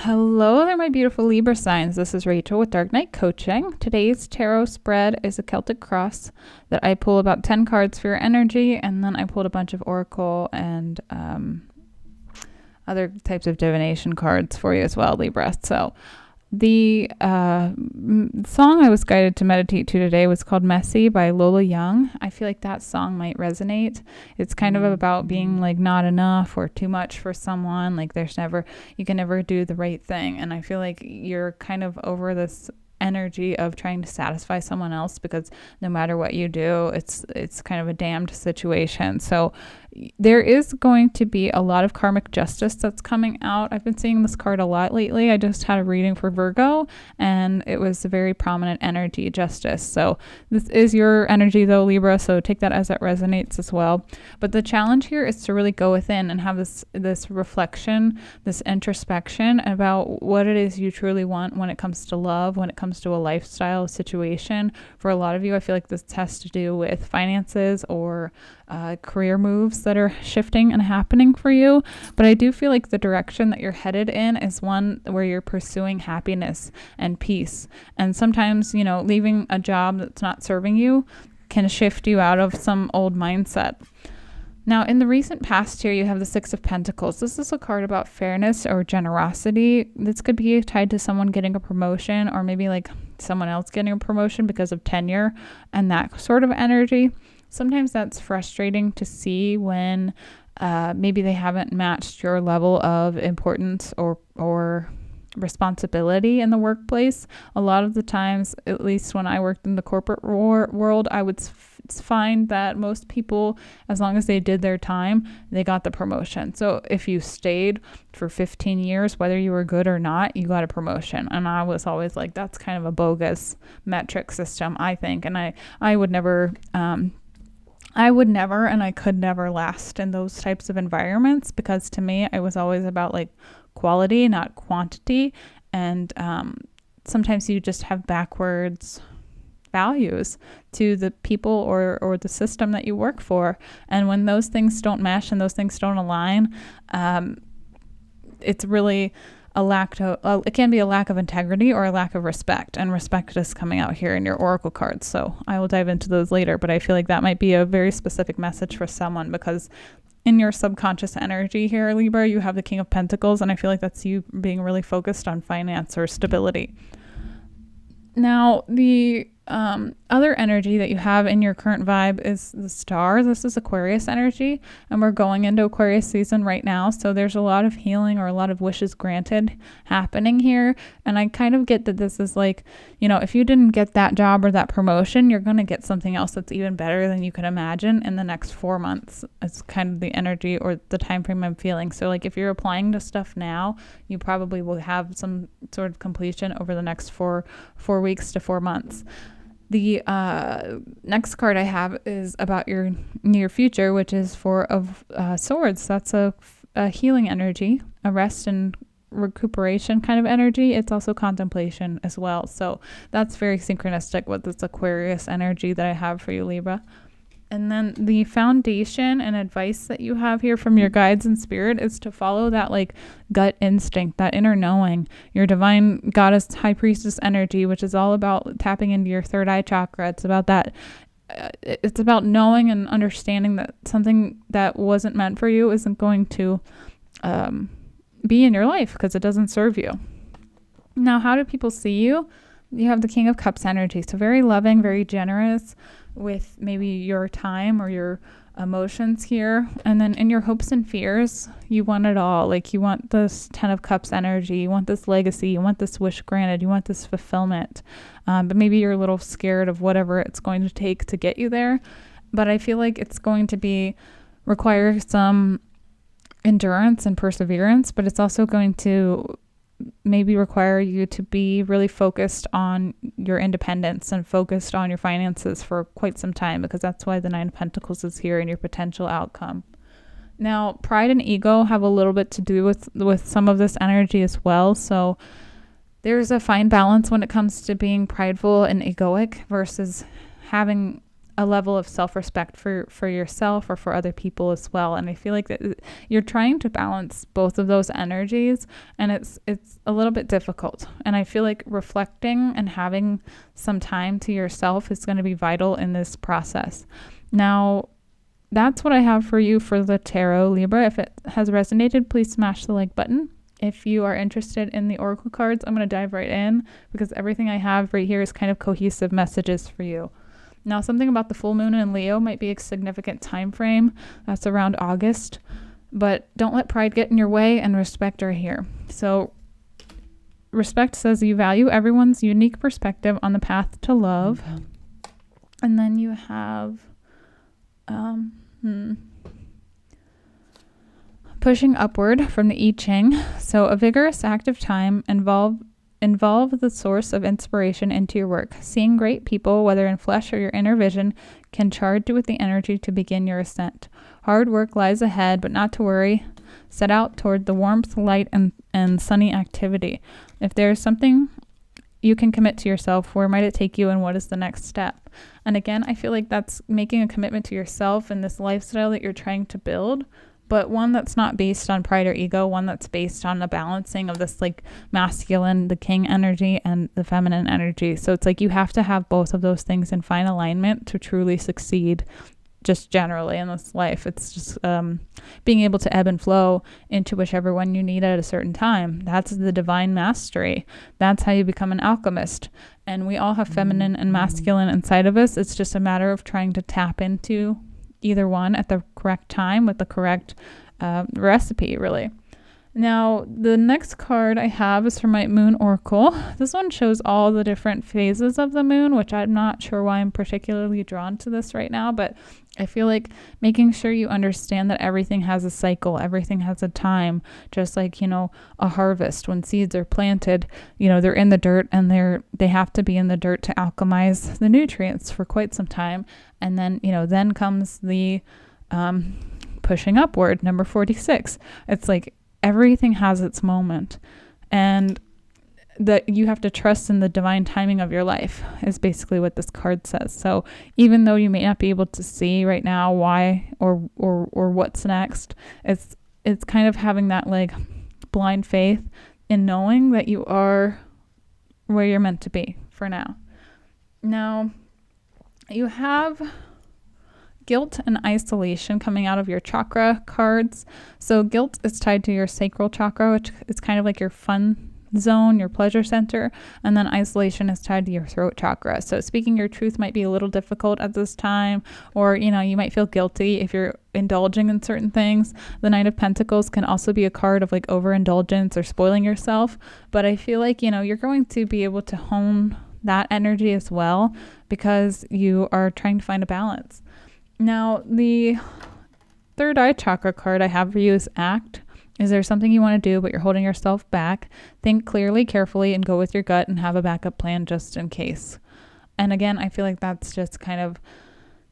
Hello there, my beautiful Libra signs. This is Rachael with Dark Knight Coaching. Today's tarot spread is a Celtic cross that I pull about 10 cards for your energy, and then I pulled a bunch of oracle and other types of divination cards for you as well, Libra. So the song I was guided to meditate to today was called Messy by Lola Young. I feel like that song might resonate. It's kind of about being like not enough or too much for someone. Like you can never do the right thing. And I feel like you're kind of over this energy of trying to satisfy someone else, because no matter what you do, it's kind of a damned situation. So there is going to be a lot of karmic justice that's coming out. I've been seeing this card a lot lately. I just had a reading for Virgo, and it was a very prominent energy, justice. So this is your energy though, Libra, so take that as it resonates as well. But the challenge here is to really go within and have this reflection, this introspection about what it is you truly want when it comes to love, when it comes to a lifestyle situation. For a lot of you, I feel like this has to do with finances or career moves that are shifting and happening for you. But I do feel like the direction that you're headed in is one where you're pursuing happiness and peace. And sometimes, leaving a job that's not serving you can shift you out of some old mindset. Now, in the recent past here, you have the Six of Pentacles. This is a card about fairness or generosity. This could be tied to someone getting a promotion, or maybe like someone else getting a promotion because of tenure and that sort of energy. Sometimes that's frustrating to see when maybe they haven't matched your level of importance or responsibility in the workplace. A lot of the times, at least when I worked in the corporate world, I would find that most people, as long as they did their time, they got the promotion. So if you stayed for 15 years, whether you were good or not, you got a promotion. And I was always like, that's kind of a bogus metric system, I think. And I would never and I could never last in those types of environments, because to me, it was always about like quality, not quantity. And sometimes you just have backwards values to the people or the system that you work for. And when those things don't mesh and those things don't align, it's really it can be a lack of integrity or a lack of respect, and respect is coming out here in your oracle cards. So I will dive into those later, but I feel like that might be a very specific message for someone, because in your subconscious energy here, Libra, you have the King of Pentacles, and I feel like that's you being really focused on finance or stability. Now, the other energy that you have in your current vibe is the Star. This is Aquarius energy, and we're going into Aquarius season right now. So there's a lot of healing or a lot of wishes granted happening here. And I kind of get that this is like, if you didn't get that job or that promotion, you're going to get something else that's even better than you could imagine in the next 4 months. It's kind of the energy or the time frame I'm feeling. So like if you're applying to stuff now, you probably will have some sort of completion over the next four weeks to 4 months. The next card I have is about your near future, which is Four of Swords. That's a healing energy, a rest and recuperation kind of energy. It's also contemplation as well. So that's very synchronistic with this Aquarius energy that I have for you, Libra. And then the foundation and advice that you have here from your guides and spirit is to follow that like gut instinct, that inner knowing, your divine goddess high priestess energy, which is all about tapping into your third eye chakra. It's about that. It's about knowing and understanding that something that wasn't meant for you isn't going to be in your life because it doesn't serve you. Now, how do people see you? You have the King of Cups energy. So very loving, very generous with maybe your time or your emotions here. And then in your hopes and fears, you want it all. Like you want this 10 of Cups energy, you want this legacy, you want this wish granted, you want this fulfillment. But maybe you're a little scared of whatever it's going to take to get you there. But I feel like it's going to require some endurance and perseverance, but it's also going to maybe require you to be really focused on your independence and focused on your finances for quite some time, because that's why the Nine of Pentacles is here and your potential outcome. Now, pride and ego have a little bit to do with some of this energy as well. So there's a fine balance when it comes to being prideful and egoic versus having a level of self-respect for yourself or for other people as well. And I feel like that you're trying to balance both of those energies, and it's a little bit difficult. And I feel like reflecting and having some time to yourself is going to be vital in this process. Now, that's what I have for you for the tarot, Libra. If it has resonated, please smash the like button. If you are interested in the oracle cards, I'm going to dive right in, because everything I have right here is kind of cohesive messages for you. Now, something about the full moon in Leo might be a significant time frame. That's around August. But don't let pride get in your way, and respect are here. So respect says you value everyone's unique perspective on the path to love. And then you have pushing upward from the I Ching. So a vigorous, active time involve the source of inspiration into your work. Seeing great people, whether in flesh or your inner vision, can charge you with the energy to begin your ascent. Hard work lies ahead, but not to worry. Set out toward the warmth, light, and sunny activity. If there's something you can commit to yourself, where might it take you, and what is the next step? And again, I feel like that's making a commitment to yourself and this lifestyle that you're trying to build, but one that's not based on pride or ego, one that's based on a balancing of this like masculine, the king energy, and the feminine energy. So it's like you have to have both of those things in fine alignment to truly succeed just generally in this life. It's just being able to ebb and flow into whichever one you need at a certain time. That's the divine mastery. That's how you become an alchemist. And we all have feminine and masculine inside of us. It's just a matter of trying to tap into either one at the correct time with the correct recipe, really. Now, the next card I have is from my Moon Oracle. This one shows all the different phases of the moon, which I'm not sure why I'm particularly drawn to this right now, but I feel like making sure you understand that everything has a cycle, everything has a time, just like, a harvest. When seeds are planted, they're in the dirt, and they have to be in the dirt to alchemize the nutrients for quite some time. And then, then comes the pushing upward, number 46. It's like everything has its moment, and that you have to trust in the divine timing of your life is basically what this card says. So even though you may not be able to see right now why or what's next, it's kind of having that like blind faith in knowing that you are where you're meant to be for now. Now, you have guilt and isolation coming out of your chakra cards. So guilt is tied to your sacral chakra, which is kind of like your fun zone, your pleasure center, and then isolation is tied to your throat chakra. So speaking your truth might be a little difficult at this time, or you might feel guilty if you're indulging in certain things. The Knight of Pentacles can also be a card of like overindulgence or spoiling yourself, but I feel like you're going to be able to hone that energy as well, because you are trying to find a balance. Now, the third eye chakra card I have for you is Act. Is there something you want to do, but you're holding yourself back? Think clearly, carefully, and go with your gut, and have a backup plan just in case. And again, I feel like that's just kind of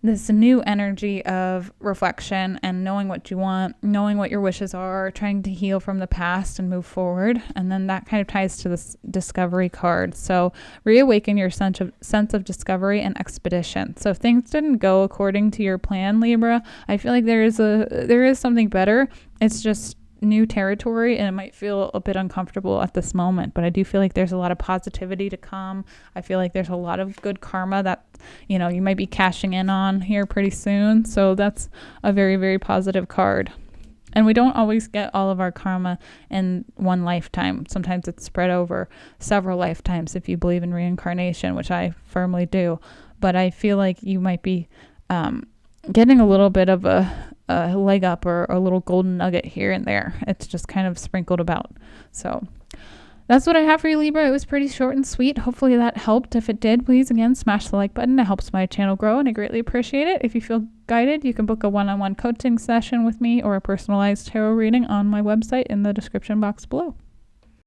this new energy of reflection and knowing what you want, knowing what your wishes are, trying to heal from the past and move forward. And then that kind of ties to this discovery card. So reawaken your sense of discovery and expedition. So if things didn't go according to your plan, Libra, I feel like there is something better. It's just new territory, and it might feel a bit uncomfortable at this moment, but I do feel like there's a lot of positivity to come. I feel like there's a lot of good karma that you might be cashing in on here pretty soon. So that's a very, very positive card. And we don't always get all of our karma in one lifetime. Sometimes it's spread over several lifetimes if you believe in reincarnation, which I firmly do. But I feel like you might be getting a little bit of a leg up or a little golden nugget here and there. It's just kind of sprinkled about. So that's what I have for you, Libra. It was pretty short and sweet. Hopefully that helped. If it did, please again smash the like button. It helps my channel grow, and I greatly appreciate it. If you feel guided, you can book a one-on-one coaching session with me or a personalized tarot reading on my website in the description box below.